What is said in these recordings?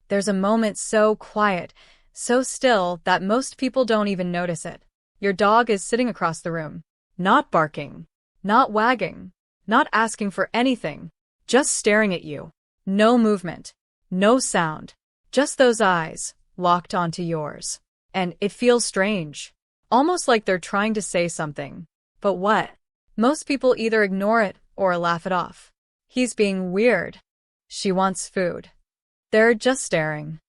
There's a moment so quiet, so still that most people don't even notice it. Your dog is sitting across the room, not barking, not wagging, not asking for anything, just staring at you. No movement, no sound, just those eyes, locked onto yours. And it feels strange, almost like they're trying to say something. But what? Most people either ignore it or laugh it off. He's being weird. She wants food. They're just staring.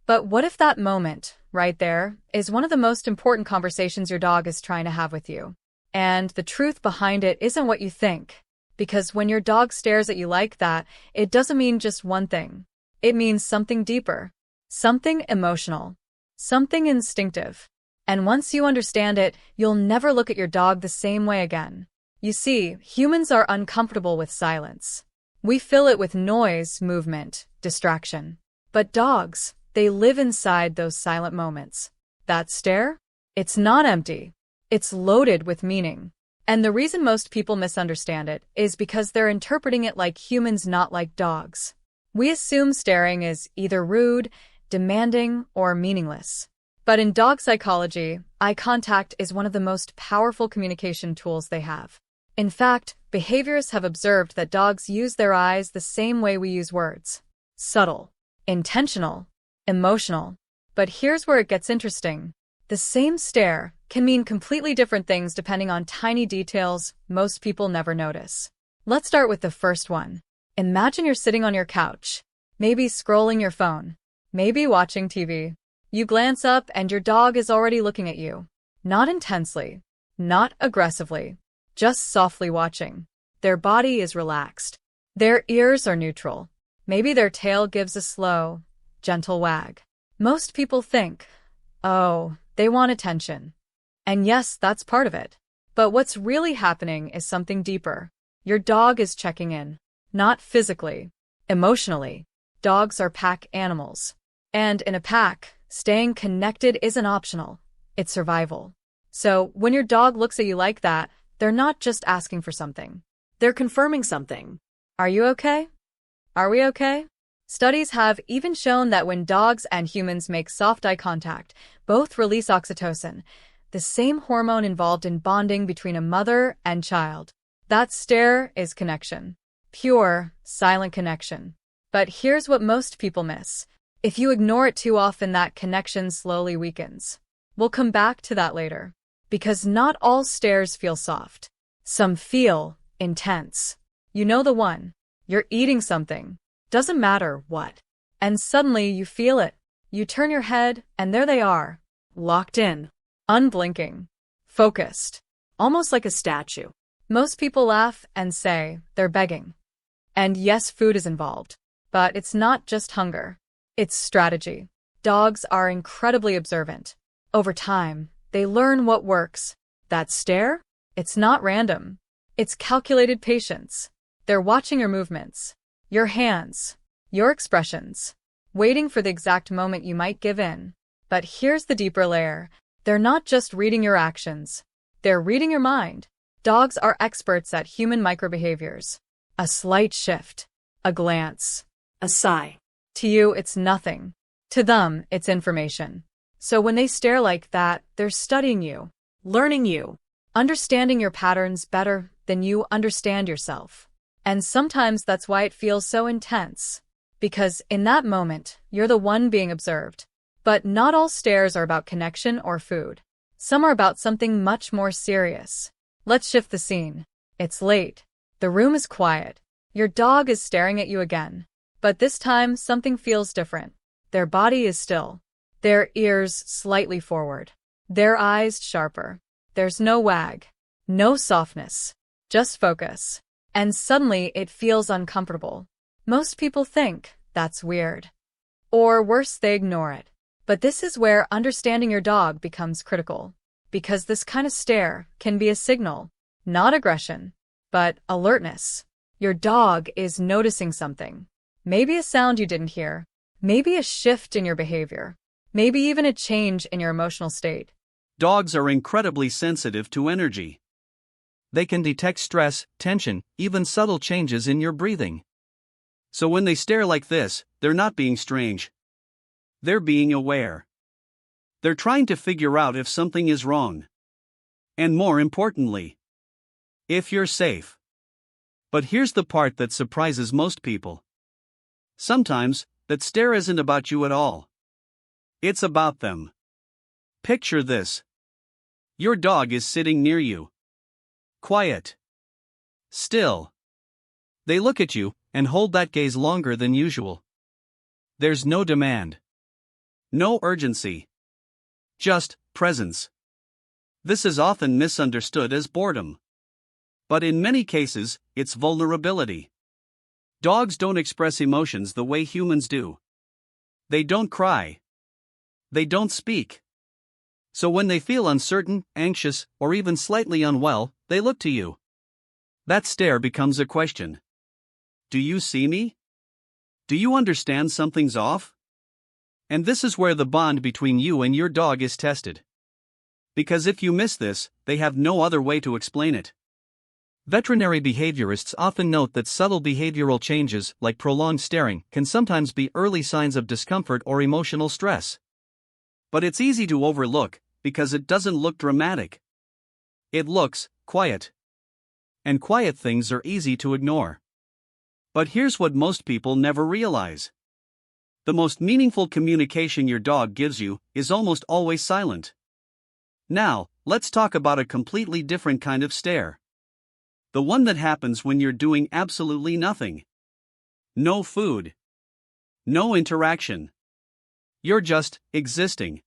But what if that moment, right there, is one of the most important conversations your dog is trying to have with you? And the truth behind it isn't what you think. Because when your dog stares at you like that, it doesn't mean just one thing. It means something deeper, something emotional, something instinctive. And once you understand it, you'll never look at your dog the same way again. You see, humans are uncomfortable with silence. We fill it with noise, movement, distraction. But dogs, they live inside those silent moments. That stare? It's not empty. It's loaded with meaning. And the reason most people misunderstand it is because they're interpreting it like humans, not like dogs. We assume staring is either rude, demanding, or meaningless. But in dog psychology, eye contact is one of the most powerful communication tools they have. In fact, behaviorists have observed that dogs use their eyes the same way we use words. Subtle, intentional, emotional. But here's where it gets interesting. The same stare can mean completely different things depending on tiny details most people never notice. Let's start with the first one. Imagine you're sitting on your couch, maybe scrolling your phone, maybe watching TV. You glance up and your dog is already looking at you. Not intensely, not aggressively, just softly watching. Their body is relaxed. Their ears are neutral. Maybe their tail gives a slow, gentle wag. Most people think, oh, they want attention. And yes, that's part of it. But what's really happening is something deeper. Your dog is checking in. Not physically, emotionally. Dogs are pack animals. And in a pack, staying connected isn't optional. It's survival. So when your dog looks at you like that, they're not just asking for something. They're confirming something. Are you okay? Are we okay? Studies have even shown that when dogs and humans make soft eye contact, both release oxytocin, the same hormone involved in bonding between a mother and child. That stare is connection. Pure, silent connection. But here's what most people miss. If you ignore it too often, that connection slowly weakens. We'll come back to that later. Because not all stares feel soft. Some feel intense. You know the one. You're eating something. Doesn't matter what. And suddenly you feel it. You turn your head, and there they are. Locked in. Unblinking. Focused. Almost like a statue. Most people laugh and say they're begging. And yes, food is involved. But it's not just hunger. It's strategy. Dogs are incredibly observant. Over time, they learn what works. That stare? It's not random. It's calculated patience. They're watching your movements, your hands, your expressions, waiting for the exact moment you might give in. But here's the deeper layer. They're not just reading your actions. They're reading your mind. Dogs are experts at human microbehaviors. A slight shift, a glance, a sigh. To you, it's nothing. To them, it's information. So when they stare like that, they're studying you, learning you, understanding your patterns better than you understand yourself. And sometimes that's why it feels so intense. Because in that moment, you're the one being observed. But not all stares are about connection or food. Some are about something much more serious. Let's shift the scene. It's late. The room is quiet. Your dog is staring at you again. But this time, something feels different. Their body is still. Their ears slightly forward. Their eyes sharper. There's no wag. No softness. Just focus. And suddenly, it feels uncomfortable. Most people think that's weird. Or worse, they ignore it. But this is where understanding your dog becomes critical. Because this kind of stare can be a signal, not aggression, but alertness. Your dog is noticing something. Maybe a sound you didn't hear. Maybe a shift in your behavior. Maybe even a change in your emotional state. Dogs are incredibly sensitive to energy. They can detect stress, tension, even subtle changes in your breathing. So when they stare like this, they're not being strange. They're being aware. They're trying to figure out if something is wrong. And more importantly, if you're safe. But here's the part that surprises most people. Sometimes, that stare isn't about you at all. It's about them. Picture this. Your dog is sitting near you. Quiet. Still. They look at you and hold that gaze longer than usual. There's no demand. No urgency. Just presence. This is often misunderstood as boredom. But in many cases, it's vulnerability. Dogs don't express emotions the way humans do. They don't cry. They don't speak. So when they feel uncertain, anxious, or even slightly unwell, they look to you. That stare becomes a question. Do you see me? Do you understand something's off? And this is where the bond between you and your dog is tested. Because if you miss this, they have no other way to explain it. Veterinary behaviorists often note that subtle behavioral changes, like prolonged staring, can sometimes be early signs of discomfort or emotional stress. But it's easy to overlook, because it doesn't look dramatic. It looks quiet. And quiet things are easy to ignore. But here's what most people never realize. The most meaningful communication your dog gives you is almost always silent. Now, let's talk about a completely different kind of stare. The one that happens when you're doing absolutely nothing. No food. No interaction. You're just existing.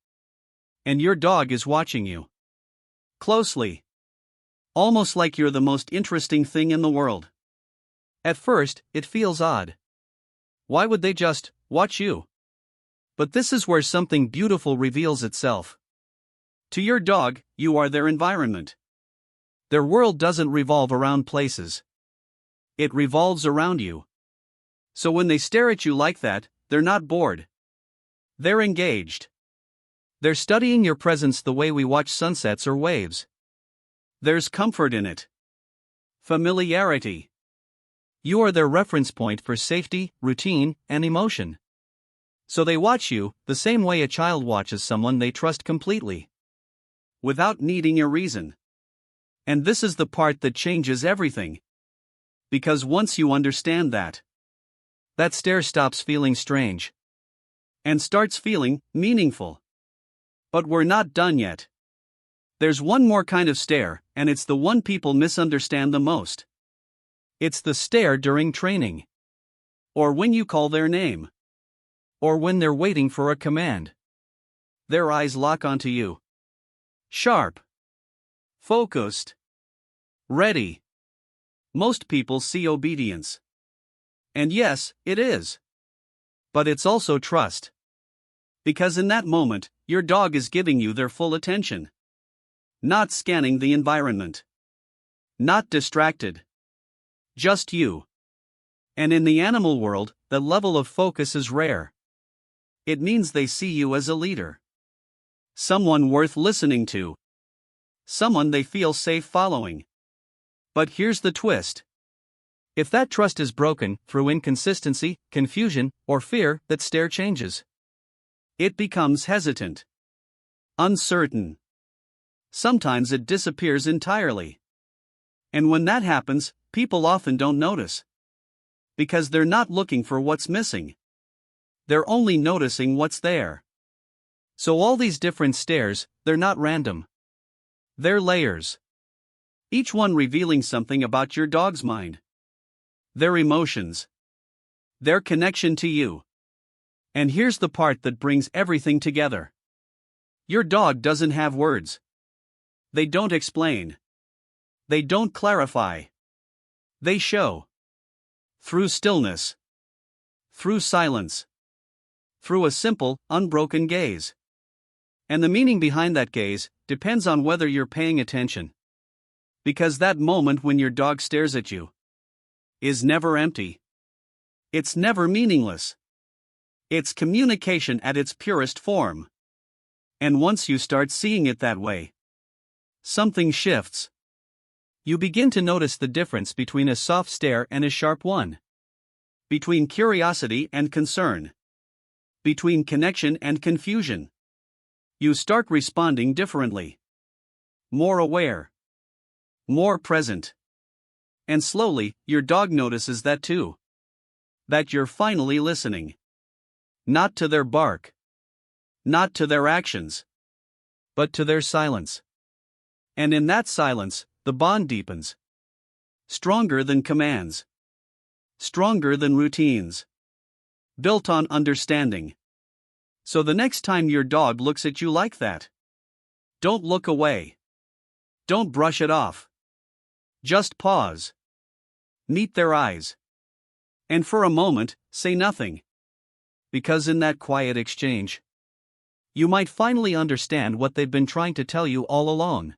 And your dog is watching you. Closely. Almost like you're the most interesting thing in the world. At first, it feels odd. Why would they just watch you? But this is where something beautiful reveals itself. To your dog, you are their environment. Their world doesn't revolve around places. It revolves around you. So when they stare at you like that, they're not bored. They're engaged. They're studying your presence the way we watch sunsets or waves. There's comfort in it. Familiarity. You are their reference point for safety, routine, and emotion. So they watch you, the same way a child watches someone they trust completely. Without needing a reason. And this is the part that changes everything. Because once you understand that stare stops feeling strange. And starts feeling meaningful. But we're not done yet. There's one more kind of stare, and it's the one people misunderstand the most. It's the stare during training. Or when you call their name. Or when they're waiting for a command. Their eyes lock onto you. Sharp. Focused. Ready. Most people see obedience. And yes, it is. But it's also trust. Because in that moment, your dog is giving you their full attention. Not scanning the environment. Not distracted. Just you. And in the animal world, the level of focus is rare. It means they see you as a leader. Someone worth listening to. Someone they feel safe following. But here's the twist. If that trust is broken through inconsistency, confusion, or fear, that stare changes. It becomes hesitant. Uncertain. Sometimes it disappears entirely. And when that happens, people often don't notice. Because they're not looking for what's missing. They're only noticing what's there. So all these different stares, they're not random. They're layers. Each one revealing something about your dog's mind. Their emotions. Their connection to you. And here's the part that brings everything together. Your dog doesn't have words. They don't explain. They don't clarify. They show. Through stillness. Through silence. Through a simple, unbroken gaze. And the meaning behind that gaze depends on whether you're paying attention. Because that moment when your dog stares at you is never empty. It's never meaningless. It's communication at its purest form. And once you start seeing it that way, something shifts. You begin to notice the difference between a soft stare and a sharp one. Between curiosity and concern. between connection and confusion. You start responding differently. More aware. More present. And slowly, your dog notices that too. That you're finally listening. Not to their bark. Not to their actions. But to their silence. And in that silence, the bond deepens. Stronger than commands. Stronger than routines. Built on understanding. So the next time your dog looks at you like that, don't look away. Don't brush it off. Just pause. Meet their eyes. And for a moment, say nothing. Because in that quiet exchange, you might finally understand what they've been trying to tell you all along.